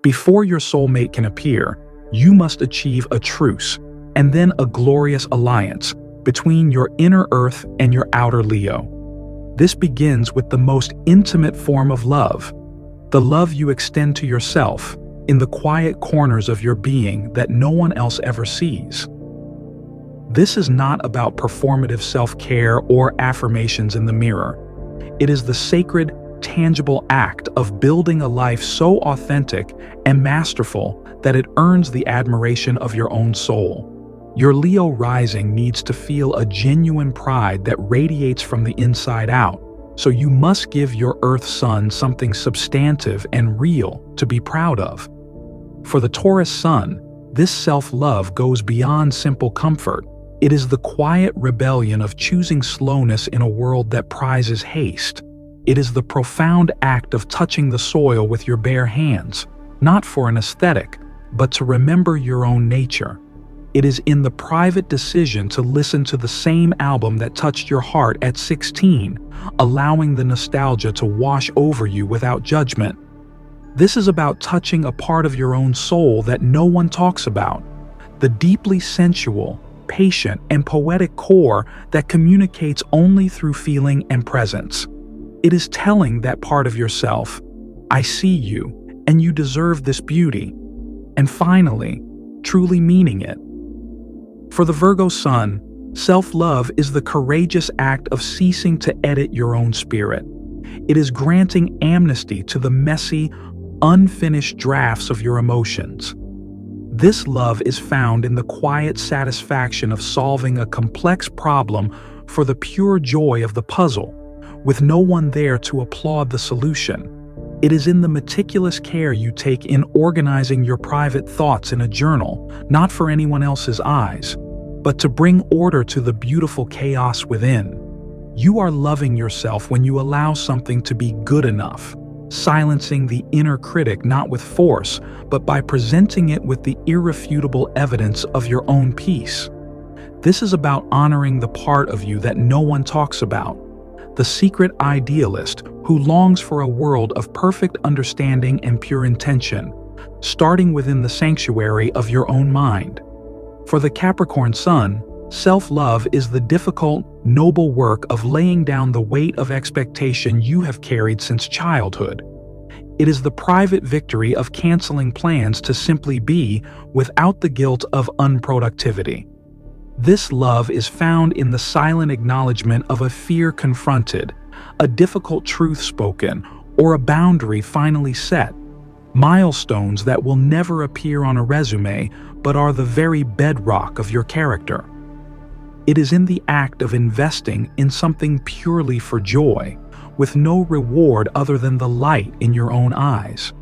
Before your soulmate can appear, you must achieve a truce, and then a glorious alliance between your inner Earth and your outer Leo. This begins with the most intimate form of love, the love you extend to yourself in the quiet corners of your being that no one else ever sees. This is not about performative self-care or affirmations in the mirror. It is the sacred, tangible act of building a life so authentic and masterful that it earns the admiration of your own soul. Your Leo rising needs to feel a genuine pride that radiates from the inside out, so you must give your Earth Sun something substantive and real to be proud of. For the Taurus Sun, this self-love goes beyond simple comfort. It is the quiet rebellion of choosing slowness in a world that prizes haste. It is the profound act of touching the soil with your bare hands, not for an aesthetic, but to remember your own nature. It is in the private decision to listen to the same album that touched your heart at 16, allowing the nostalgia to wash over you without judgment. This is about touching a part of your own soul that no one talks about, the deeply sensual, patient, and poetic core that communicates only through feeling and presence. It is telling that part of yourself, "I see you, and you deserve this beauty." And finally, truly meaning it. For the Virgo Sun, self-love is the courageous act of ceasing to edit your own spirit. It is granting amnesty to the messy, unfinished drafts of your emotions. This love is found in the quiet satisfaction of solving a complex problem for the pure joy of the puzzle, with no one there to applaud the solution. It is in the meticulous care you take in organizing your private thoughts in a journal, not for anyone else's eyes, but to bring order to the beautiful chaos within. You are loving yourself when you allow something to be good enough, silencing the inner critic not with force, but by presenting it with the irrefutable evidence of your own peace. This is about honoring the part of you that no one talks about, the secret idealist who longs for a world of perfect understanding and pure intention, starting within the sanctuary of your own mind. For the Capricorn Sun, self-love is the difficult, noble work of laying down the weight of expectation you have carried since childhood. It is the private victory of canceling plans to simply be without the guilt of unproductivity. This love is found in the silent acknowledgement of a fear confronted, a difficult truth spoken, or a boundary finally set. Milestones that will never appear on a resume, but are the very bedrock of your character. It is in the act of investing in something purely for joy, with no reward other than the light in your own eyes.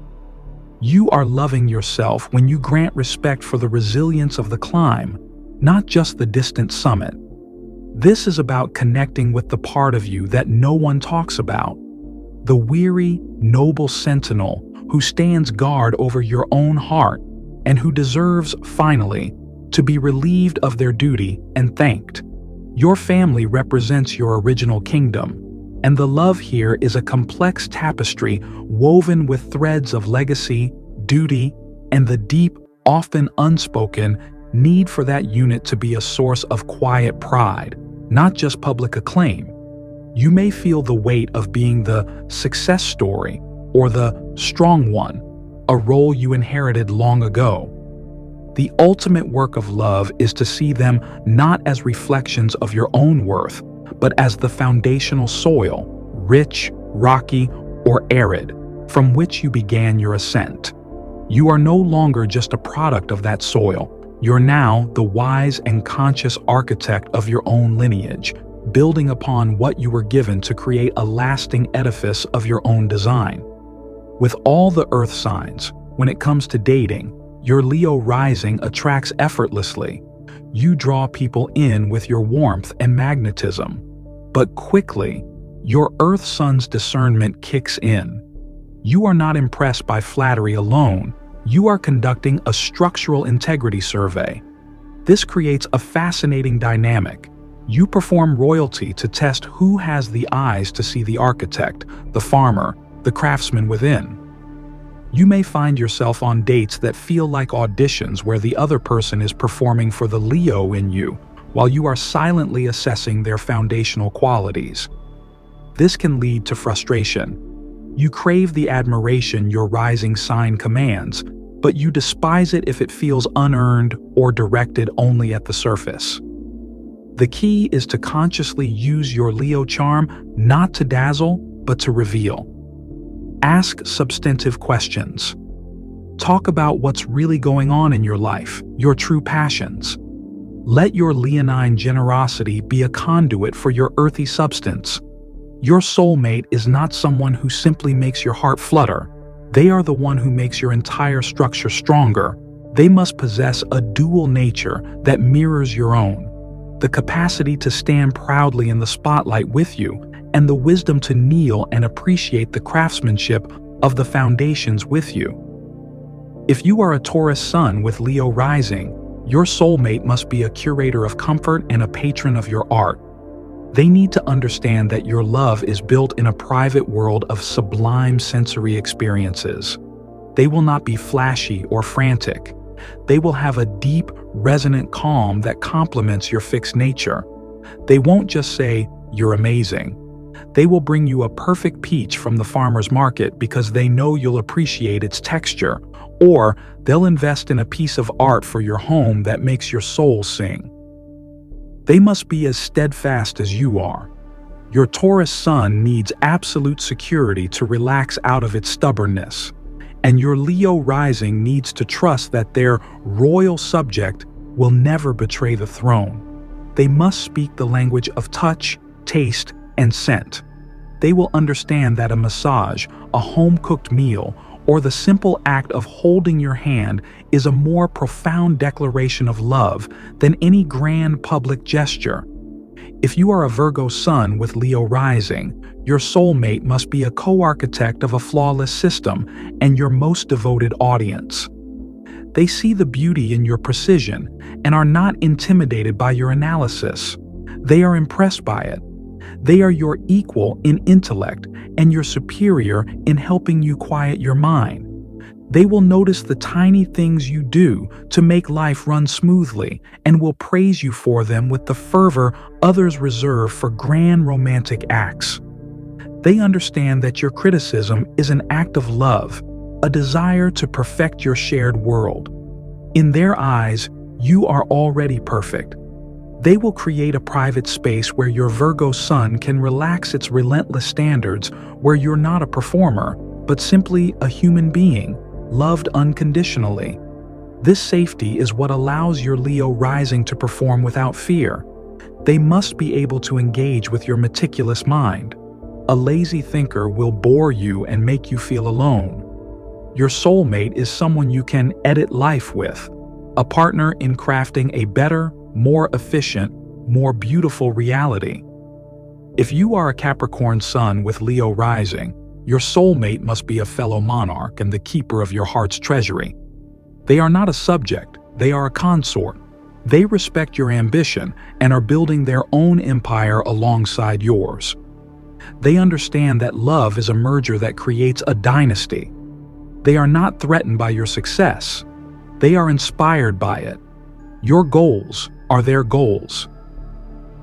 You are loving yourself when you grant respect for the resilience of the climb, not just the distant summit. This is about connecting with the part of you that no one talks about, the weary, noble sentinel who stands guard over your own heart and who deserves, finally, to be relieved of their duty and thanked. Your family represents your original kingdom, and the love here is a complex tapestry woven with threads of legacy, duty, and the deep, often unspoken, need for that unit to be a source of quiet pride, not just public acclaim. You may feel the weight of being the success story or the strong one, a role you inherited long ago. The ultimate work of love is to see them not as reflections of your own worth, but as the foundational soil, rich, rocky, or arid, from which you began your ascent. You are no longer just a product of that soil. You're now the wise and conscious architect of your own lineage, building upon what you were given to create a lasting edifice of your own design. With all the earth signs, when it comes to dating, your Leo rising attracts effortlessly. You draw people in with your warmth and magnetism. But quickly, your Earth Sun's discernment kicks in. You are not impressed by flattery alone. You are conducting a structural integrity survey. This creates a fascinating dynamic. You perform royalty to test who has the eyes to see the architect, the farmer, the craftsman within. You may find yourself on dates that feel like auditions where the other person is performing for the Leo in you, while you are silently assessing their foundational qualities. This can lead to frustration. You crave the admiration your rising sign commands, but you despise it if it feels unearned or directed only at the surface. The key is to consciously use your Leo charm not to dazzle, but to reveal. Ask substantive questions. Talk about what's really going on in your life, your true passions. Let your leonine generosity be a conduit for your earthy substance. Your soulmate is not someone who simply makes your heart flutter. They are the one who makes your entire structure stronger. They must possess a dual nature that mirrors your own, the capacity to stand proudly in the spotlight with you, and the wisdom to kneel and appreciate the craftsmanship of the foundations with you. If you are a Taurus sun with Leo rising, your soulmate must be a curator of comfort and a patron of your art. They need to understand that your love is built in a private world of sublime sensory experiences. They will not be flashy or frantic. They will have a deep, resonant calm that complements your fixed nature. They won't just say, "You're amazing." They will bring you a perfect peach from the farmer's market because they know you'll appreciate its texture, or they'll invest in a piece of art for your home that makes your soul sing. They must be as steadfast as you are. Your Taurus sun needs absolute security to relax out of its stubbornness, and your Leo rising needs to trust that their royal subject will never betray the throne. They must speak the language of touch, taste, and scent. They will understand that a massage, a home-cooked meal, or the simple act of holding your hand is a more profound declaration of love than any grand public gesture. If you are a Virgo sun with Leo rising, your soulmate must be a co-architect of a flawless system and your most devoted audience. They see the beauty in your precision and are not intimidated by your analysis. They are impressed by it. They are your equal in intellect and your superior in helping you quiet your mind. They will notice the tiny things you do to make life run smoothly and will praise you for them with the fervor others reserve for grand romantic acts. They understand that your criticism is an act of love, a desire to perfect your shared world. In their eyes, you are already perfect. They will create a private space where your Virgo sun can relax its relentless standards, where you're not a performer, but simply a human being, loved unconditionally. This safety is what allows your Leo rising to perform without fear. They must be able to engage with your meticulous mind. A lazy thinker will bore you and make you feel alone. Your soulmate is someone you can edit life with, a partner in crafting a better, more efficient, more beautiful reality. If you are a Capricorn sun with Leo rising, your soulmate must be a fellow monarch and the keeper of your heart's treasury. They are not a subject, they are a consort. They respect your ambition and are building their own empire alongside yours. They understand that love is a merger that creates a dynasty. They are not threatened by your success. They are inspired by it. Your goals are their goals.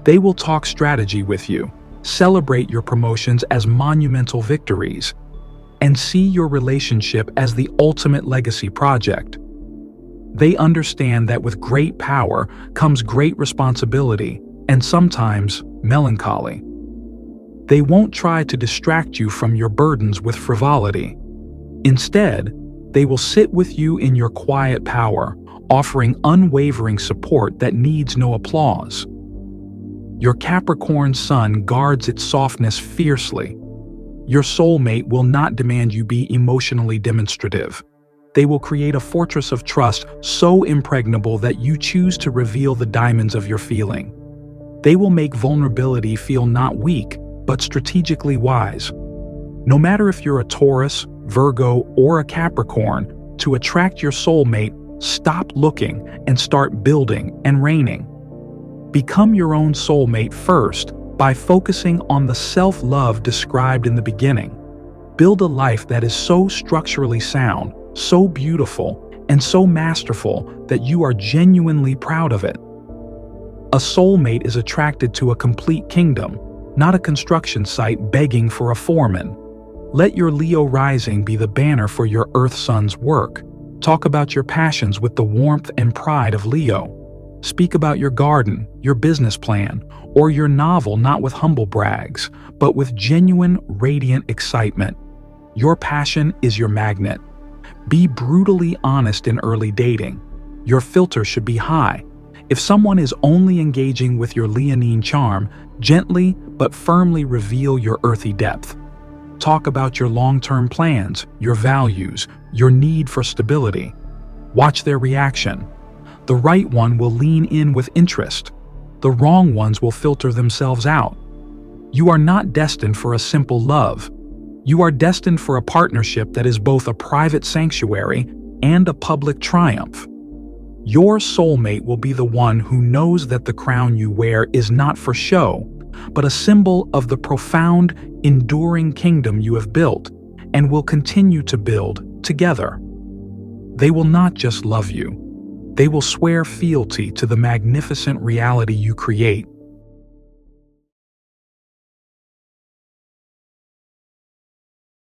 They will talk strategy with you, celebrate your promotions as monumental victories, and see your relationship as the ultimate legacy project. They understand that with great power comes great responsibility and sometimes melancholy. They won't try to distract you from your burdens with frivolity. Instead, they will sit with you in your quiet power, offering unwavering support that needs no applause. Your Capricorn sun guards its softness fiercely. Your soulmate will not demand you be emotionally demonstrative. They will create a fortress of trust so impregnable that you choose to reveal the diamonds of your feeling. They will make vulnerability feel not weak, but strategically wise. No matter if you're a Taurus, Virgo, or a Capricorn, to attract your soulmate, stop looking and start building and reigning. Become your own soulmate first by focusing on the self-love described in the beginning. Build a life that is so structurally sound, so beautiful, and so masterful that you are genuinely proud of it. A soulmate is attracted to a complete kingdom, not a construction site begging for a foreman. Let your Leo rising be the banner for your Earth Sun's work. Talk about your passions with the warmth and pride of Leo. Speak about your garden, your business plan, or your novel not with humble brags, but with genuine, radiant excitement. Your passion is your magnet. Be brutally honest in early dating. Your filter should be high. If someone is only engaging with your leonine charm, gently but firmly reveal your earthy depth. Talk about your long-term plans, your values, your need for stability. Watch their reaction. The right one will lean in with interest. The wrong ones will filter themselves out. You are not destined for a simple love. You are destined for a partnership that is both a private sanctuary and a public triumph. Your soulmate will be the one who knows that the crown you wear is not for show, but a symbol of the profound, enduring kingdom you have built and will continue to build together. They will not just love you. They will swear fealty to the magnificent reality you create.